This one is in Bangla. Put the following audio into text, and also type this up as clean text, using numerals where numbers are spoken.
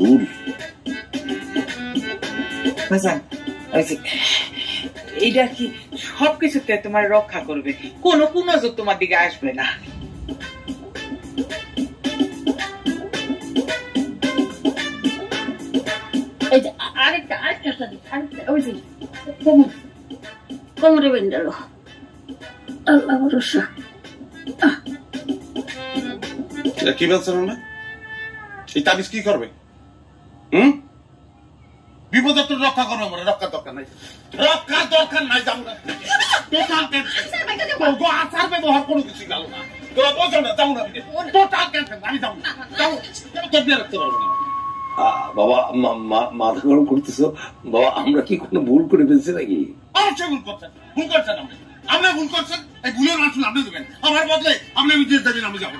ভুল। এইটা কি সবকিছুতে তোমার রক্ষা করবে, কোনো নজর তোমার দিকে আসবে না। কোমরে বেন্ডাল আল্লাহ ভরসা। কি বলছেন না? এই তাবিজ কি করবে? বিপদ তো রক্ষা করবো আমরা, রক্ষার দরকার নাই, রক্ষার দরকার নাই। যাবো না, আচার ব্যবহার কোনো কিছু গেল না, তোরা বোঝো না, যাবো না, আমি যাবো না, রাখতে পারবো না। বাবা মাথা গরম করতেছো বাবা, আমরা কি কোনো ভুল করে ফেলছি নাকি? অবশ্যই ভুল করছেন, ভুল করছেন আপনি ভুল করছেন। এই ভুলের মাসুল আপনি দেবেন, আমার বদলে আপনি বিদেশ দেবেন, আমি যাবো।